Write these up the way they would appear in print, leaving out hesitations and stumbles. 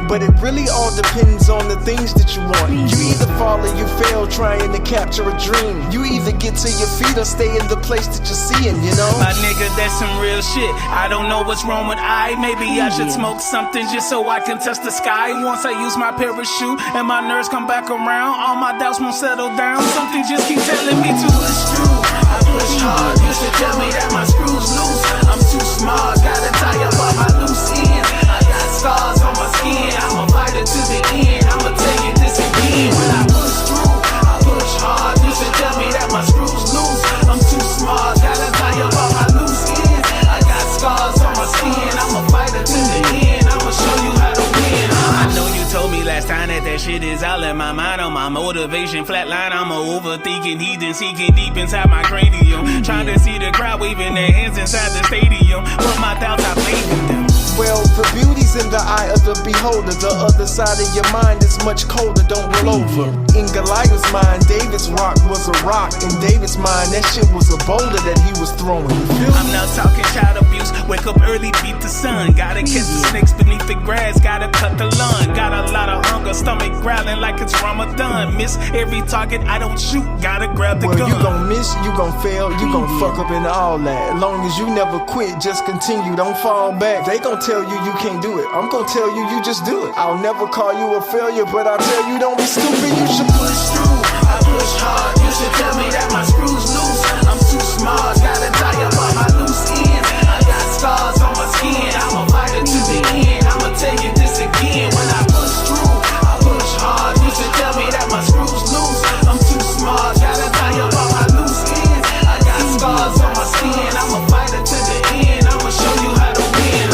But it really all depends on the things that you want. You either fall or you fail trying to capture a dream. You either get to your feet or stay in the place that you're seeing, you know? My nigga, that's some real shit. I don't know what's wrong with maybe I should smoke something just so I can touch the sky. Once I use my parachute and my nerves come back around, all my doubts won't settle down. Something just keep telling me to push through. I push hard, you should tell me that my screws loose. I'm too smart, gotta tie up all my loose ends. I got scars on my skin, I'ma fight it to the end. I'ma tell you this again. When I push through, I push hard, you should tell me that my screws loose. I'm too smart, gotta tie up all my loose ends. I got scars on my skin, I'ma fight it to the end. I'ma show you how to win. I know you told me last time that shit is all in my mind. On my motivation flatline, I'm a overthinking heathen, seeking deep inside my cranium, trying to see the crowd waving their hands inside the stadium. But my doubts, I played with them. Well, the beauty's in the eye of the beholder. The other side of your mind is much colder, don't roll over. In Goliath's mind, David's rock was a rock. In David's mind, that shit was a boulder that he was throwing. I'm not talking child abuse, wake up early, beat the sun. Gotta catch the snakes beneath the grass, gotta cut the lawn. Got a lot of hunger, stomach growling like it's Ramadan. Miss every target I don't shoot, gotta grab the gun. You gon' miss, you gon' fail, you gon' fuck up in all that. Long as you never quit, just continue, don't fall back. They gon' tell you can't do it, I'm gon' tell you just do it. I'll never call you a failure, but I'll tell you don't be stupid, you should push through. I push hard, you should tell me that my screws loose. I'm too smart, gotta tie up all my loose ends. I got scars on my skin, I'ma fight it to the end. I'ma tell you this again. When I push through, I push hard, you should tell me that my screws loose. I'm too smart, gotta tie up all my loose ends. I got scars on my skin, I'ma fight it to the end. I'ma show you how to win.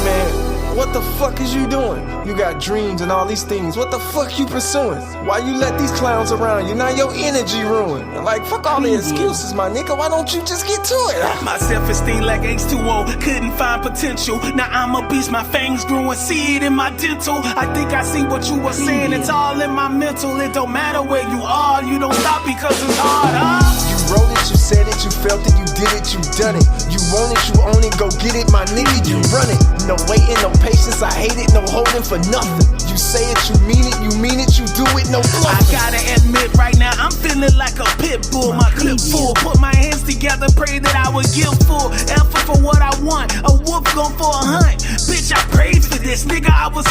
Man, what the fuck is you doing? You got dreams and all these things, what the fuck you pursuing? Why you let these clowns around you? Now your energy ruined. Like, fuck all the excuses, my nigga, why don't you just get to it? My self-esteem like H2O, couldn't find potential. Now I'm a beast, my fangs growing, see it in my dental. I think I see what you were saying, it's all in my mental. It don't matter where you are, you don't stop because it's hard, huh? You wrote it, you said it, you felt it, you did it, you done it. You want it, you own it, go get it, my nigga, you run it. No waiting, no patience, I hate it, no holding for nothing. You say it, you mean it, you do it, no bluffing. I gotta admit right now, I'm feeling like a pit bull, my clip full. Put my hands together, pray that I would give full effort for what I want. A wolf going for a hunt, bitch, I prayed for this, nigga, I was